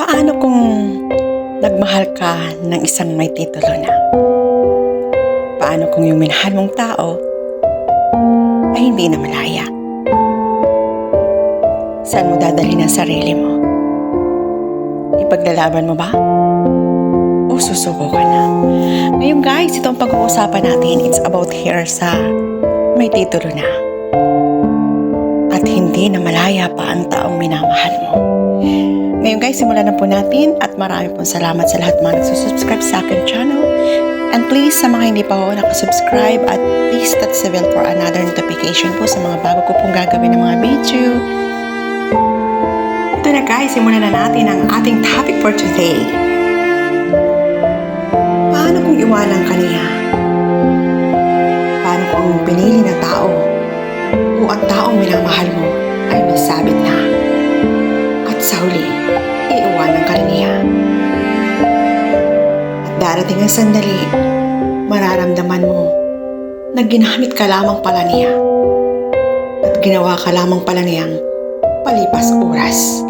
Paano kung nagmahal ka ng isang may titulo na? Paano kung yung minahal mong tao ay hindi na malaya? Saan mo dadalhin ang sarili mo? Ipaglalaban mo ba? O susuko ka na? Ngayon guys, itong pag-uusapan natin, it's about here sa may titulo na. At hindi na malaya pa ang taong minamahal mo. Ngayon guys, simulan na po natin at marami pong salamat sa lahat mga nagsusubscribe sa aking channel. And please, sa mga hindi pa po nakasubscribe at please touch the bell for another notification po sa mga bago ko pong gagawin ng mga video. Ito na guys, simulan na natin ang ating topic for today. Paano kung iwanan ka niya? Paano kung pinili na tao o ang taong minamahal mo ay may sabit na? At sa huli, iiwanan ka rin niya. At darating ang sandali, mararamdaman mo na ginamit ka lamang pala niya at ginawa ka lamang pala niyang palipas oras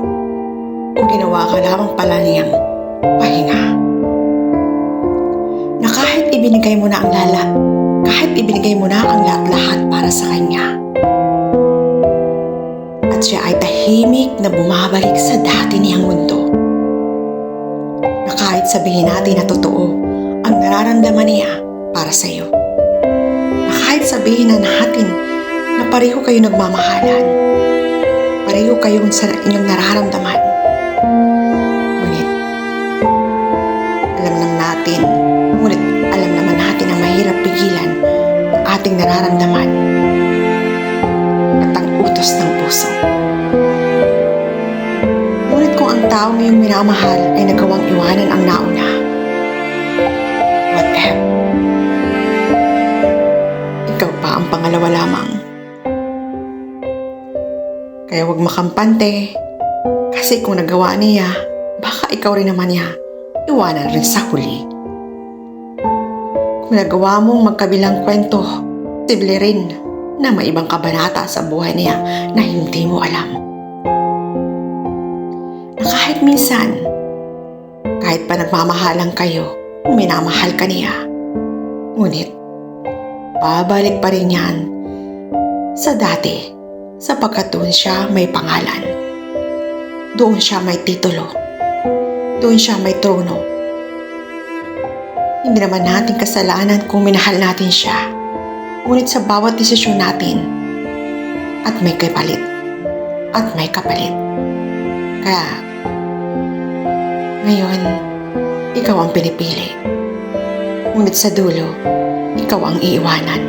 o ginawa ka lamang pala niyang pahinga. Na kahit ibinigay mo na ang lahat para sa kanya, at siya ay tahimik na bumabalik sa dati niyang mundo. Na kahit sabihin natin na totoo ang nararamdaman niya para sa iyo. Na kahit sabihin na natin na pareho kayo nagmamahalan, pareho kayong sa inyong nararamdaman. Ngunit, alam naman natin na mahirap pigilan ang ating nararamdaman at ang utos ng puso. Ngunit kung ang taong iyong minamahal ay nagawang iwanan ang nauna, what if? Ikaw pa ang pangalawa lamang. Kaya huwag makampante, kasi kung nagawa niya, baka ikaw rin naman niya iwanan rin sa huli. Kung nagawa mong magkabilang kwento, posible rin na may ibang kabanata sa buhay niya na hindi mo alam. Na kahit minsan, kahit pa nagmamahalan kayo, minamahal ka niya, ngunit babalik pa rin yan sa dati sapagkat doon siya may pangalan. Doon siya may titulo. Doon siya may trono. Hindi naman natin kasalanan kung minahal natin siya. Ngunit sa bawat desisyon natin, at may kapalit. At may kapalit. Kaya, ngayon, ikaw ang pinipili. Ngunit sa dulo, ikaw ang iiwanan.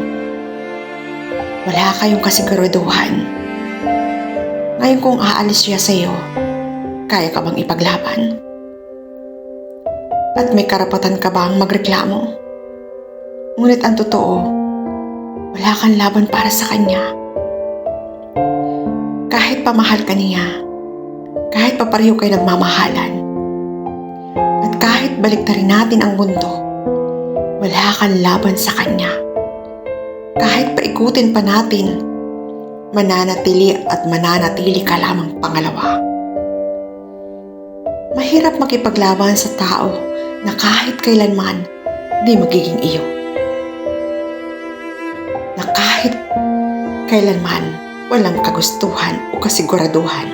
Wala kayong kasiguraduhan. Ngayon kung aalis siya sa iyo, kaya ka bang ipaglaban? At may karapatan ka bang magreklamo? Ngunit ang totoo, wala kang laban para sa kanya. Kahit pamahal ka niya, kahit papareho kayo nagmamahalan, at kahit baliktarin natin ang mundo, wala kang laban sa kanya. Kahit paikutin pa natin, mananatili ka lamang pangalawa. Mahirap makipaglaban sa tao na kahit kailanman di magiging iyo. Na kahit kailanman walang kagustuhan o kasiguraduhan.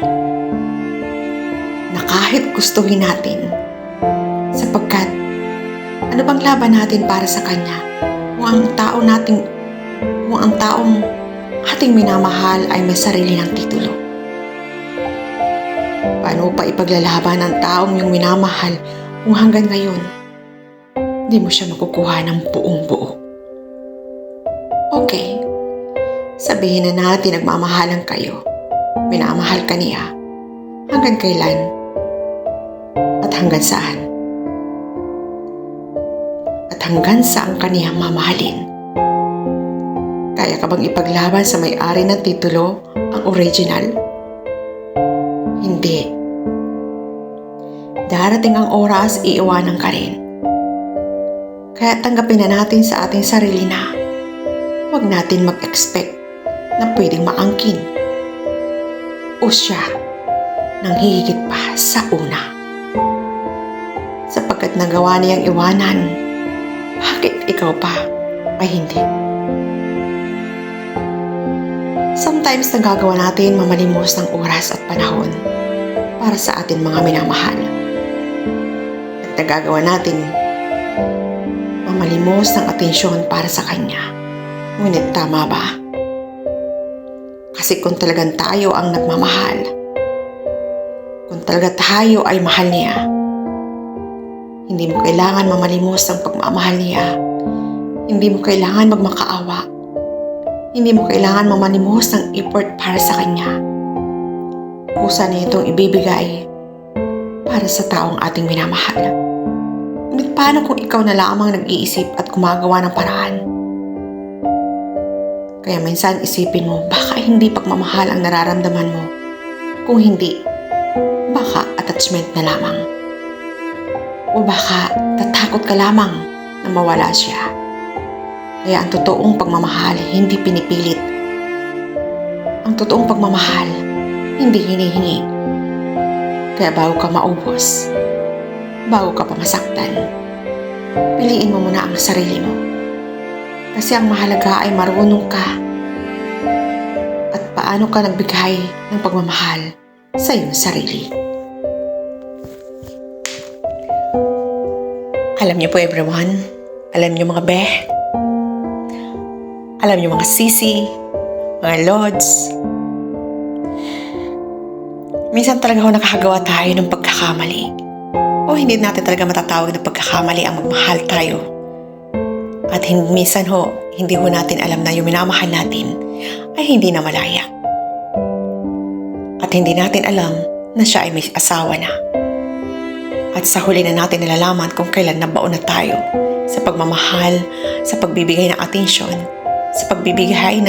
Na kahit gustuhin natin, sapagkat ano bang laban natin para sa kanya kung ang taong ating minamahal ay may sarili ng titulo? Paano pa ipaglalaban ang taong yung minamahal kung hanggang ngayon, di mo siya makukuha ng buong buo? Okay, sabihin na natin nagmamahalan kayo, minamahal ka niya, hanggang kailan at hanggang saan? At hanggang saan ka niya mamahalin? Kaya ka bang ipaglaban sa may-ari ng titulo ang original? Hindi. Darating ang oras, iiwanan ka rin. Kaya tanggapin na natin sa ating sarili na huwag natin mag-expect na pwedeng maangkin o siya nang hihigit pa sa una. sapagkat nagawa niyang iwanan, bakit ikaw pa ay hindi? Sometimes nagagawa natin mamalimos ng oras at panahon para sa atin mga minamahal. At nagagawa natin mamalimos ng atensyon para sa Kanya. Ngunit tama ba? Kasi kung talagang tayo ang nagmamahal, kung talaga tayo ay mahal niya, hindi mo kailangan mamalimos ng pagmamahal niya. Hindi mo kailangan magmakaawa. Hindi mo kailangan mamalimos ng effort para sa Kanya. Kusa niya itong ibibigay para sa taong ating minamahal. Ngunit paano kung ikaw na lamang nag-iisip at gumagawa ng paraan? Kaya minsan isipin mo, baka hindi pagmamahal ang nararamdaman mo. Kung hindi, baka attachment na lamang. O baka tatakot ka lamang na mawala siya. Kaya ang totoong pagmamahal hindi pinipilit. Ang totoong pagmamahal hindi hinihingi. Kaya bago ka maubos, bago ka pa masaktan, piliin mo muna ang sarili mo. Kasi ang mahalaga ay marunong ka at paano ka nagbigay ng pagmamahal sa iyong sarili. Alam niyo po everyone, alam niyo mga beh, alam niyo mga sisi, mga lods, minsan talaga nakakagawa tayo ng pagkakamali. O hindi natin talaga matatawag na pagkakamali ang magmahal tayo. At minsan hindi natin alam na yung minamahal natin ay hindi na malaya. At hindi natin alam na siya ay may asawa na. At sa huli na natin nalalaman kung kailan nabaon na tayo sa pagmamahal, sa pagbibigay ng atensyon, sa pagbibigay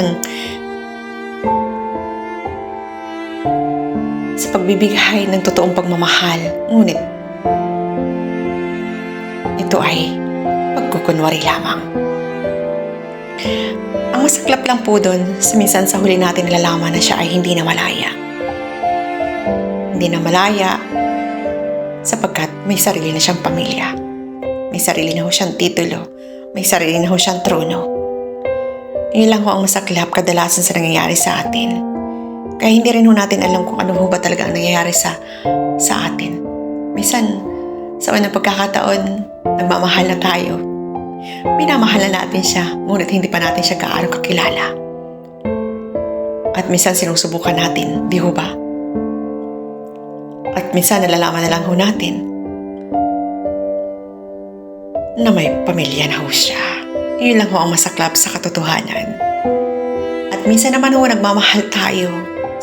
ng totoong pagmamahal. Ngunit ito ay pagkukunwari lamang. Ang masaklap lang po doon, minsan sa huli natin nalalaman na siya ay hindi na malaya. Hindi na malaya sapagkat may sarili na siyang pamilya. May sarili na siyang titulo. May sarili na siyang trono. Yun lang ang masaklap kadalasan sa nangyayari sa atin. Kaya hindi rin natin alam kung ano ba talaga ang nangyayari sa atin. Minsan, sa unang pagkakataon, nagmamahal na tayo. Minamahal na natin siya, ngunit hindi pa natin siya gaano kakilala. At minsan sinusubukan natin, di ba? At minsan nalalaman na lang natin na may pamilya na siya. Yun lang ang masaklap sa katotohanan. At minsan naman nagmamahal tayo.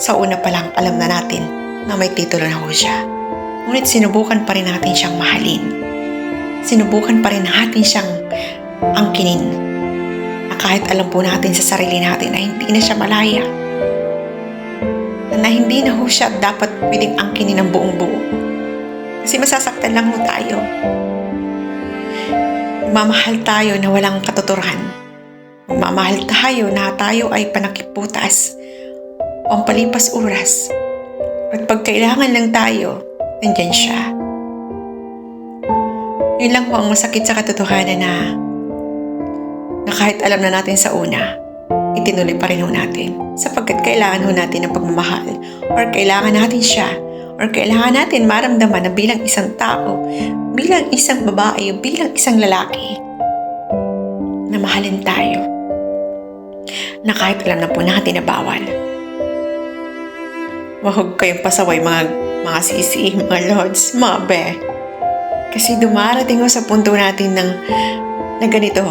Sa una pa lang alam na natin na may titulo na siya. Ngunit sinubukan pa rin natin siyang mahalin. Sinubukan pa rin natin siyang angkinin. Na kahit alam po natin sa sarili natin na hindi na siya malaya. Na hindi na siya dapat pwedeng angkinin ng buong buo. Kasi masasaktan lang tayo. Magmamahal tayo na walang katuturan. Magmamahal tayo na tayo ay panakiputas, pampalipas oras. At pag kailangan lang tayo, nandyan siya. Yun lang po ang masakit sa katotohanan na kahit alam na natin sa una, itinuloy pa rin natin. Sapagkat kailangan natin ng pagmamahal or kailangan natin siya or kailangan natin maramdaman na bilang isang tao, bilang isang babae, bilang isang lalaki, na mahalin tayo. Na kahit alam na po natin na bawal. Wag kayong pasaway mga sisi, mga lods, mga be. Kasi dumarating sa punto natin na ganito.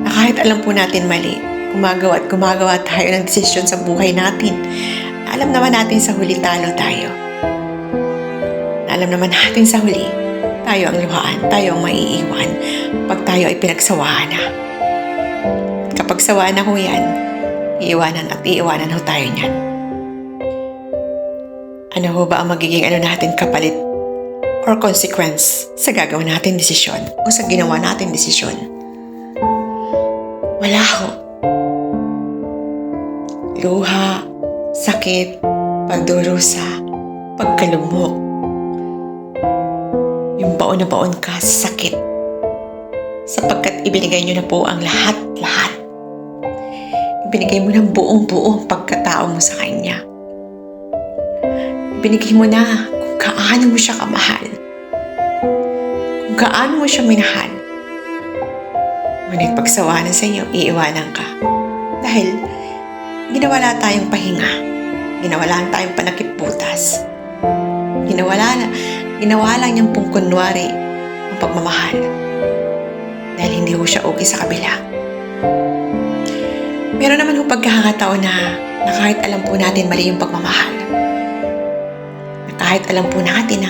Na kahit alam po natin mali, gumagawa tayo ng desisyon sa buhay natin. Alam naman natin sa huli talo tayo. Alam naman natin sa huli, tayo ang luhaan, tayo ang maiiwan pag tayo ay pinagsawahan na. At kapag sawaan na yan, iiwanan tayo niyan. Ano ba ang magiging natin kapalit or consequence sa gagawin natin desisyon o sa ginawa natin desisyon? Wala ho. Luha, sakit, pagdurusa, pagkalumok. Yung baon na baon ka sa sakit. Sapagkat ibinigay niyo na po ang lahat-lahat. Ibinigay mo ng buong-buong pagkatao mo sa Kanya. Ibinigay mo na kung kaano mo siya kamahal. Kung kaano mo siya minahal. Ngunit pagsawa na sa iyo, iiwanan ka. Dahil ginawala tayong pahinga. Ginawala tayong panakip butas. Ginawa lang niyang pong kunwari ang pagmamahal. Dahil hindi ho siya okay sa kabila. Meron naman ho pagkakataon na kahit alam po natin mali yung pagmamahal. Na kahit alam po natin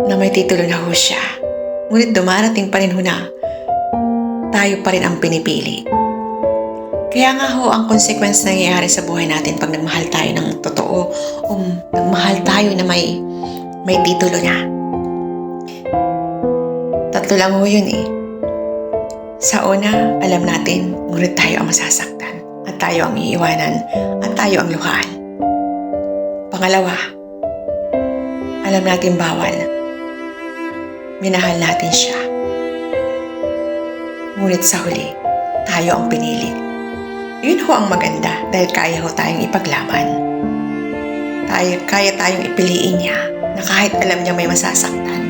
na may titulo na ho siya. Ngunit dumarating pa rin ho na tayo pa rin ang pinipili. Kaya nga ho ang consequence na nangyayari sa buhay natin pag nagmahal tayo ng totoo o nagmahal tayo na may titulo na. Tatlo lang ho yun eh. Sa una, alam natin, ngunit tayo ang masasaktan at tayo ang iiwanan at tayo ang luhaan. Pangalawa, alam natin bawal. Minahal natin siya. Ngunit sa huli, tayo ang pinili. Yun ho ang maganda dahil kaya ho tayong ipaglaban. Kaya tayong ipiliin niya na kahit alam niya may masasaktan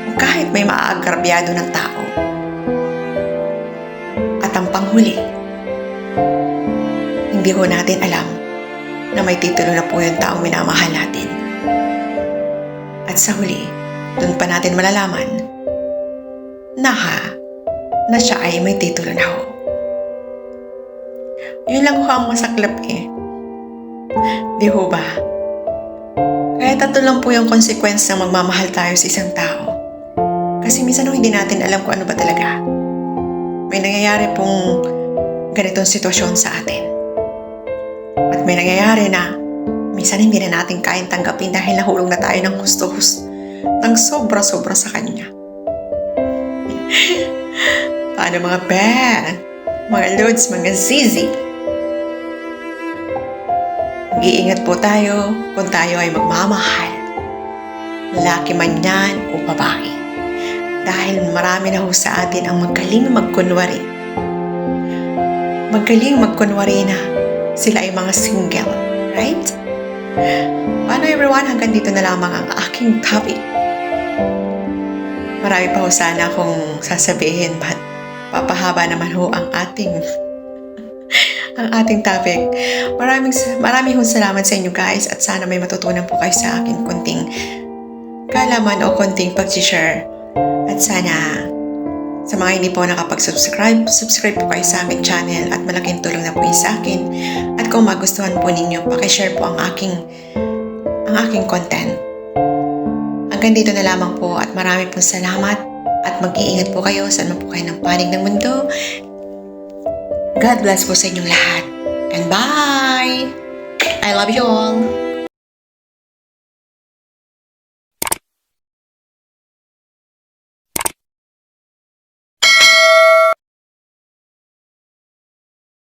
o kahit may maaagrabyado ng tao. At ang panghuli, hindi ho natin alam na may titulo na po yung taong minamahal natin. At sa huli, doon pa natin malalaman na siya ay may titulo na ho. Yun lang ho ang masaklap eh. Di ho ba? Kaya tatlo lang po yung consequence ng magmamahal tayo sa isang tao. Kasi minsan hindi natin alam kung ano ba talaga. May nangyayari pong ganitong sitwasyon sa atin. At may nangyayari na minsan hindi na natin kayang tanggapin dahil nahulog na tayo ng gusto-gusto ng sobra-sobra sa Kanya. Paano mga Ben? Mga Lods, mga Zizi? Mag-iingat po tayo kung tayo ay magmamahal. Lalaki man yan o babae. Dahil marami na ho sa atin ang magaling magkunwari. Magaling magkunwari na sila ay mga single. Right? Paano everyone? Hanggang dito na lamang ang aking topic. Marami pa ho sana akong sasabihin but papahaba naman ho ang ating topic. Maraming salamat sa inyo guys at sana may matutunan po kayo sa akin konting kalaman o konting pag-share. At sana sa mga hindi po nakapag-subscribe, subscribe po kayo sa aking channel at malaking tulong na po yun sa akin. At kung magustuhan po ninyo, pakishare po ang aking content. Hanggang dito na lamang po at marami pong salamat at mag-iingat po kayo saan man po kayo ng panig ng mundo. God bless po sa inyong lahat. And bye! I love you all!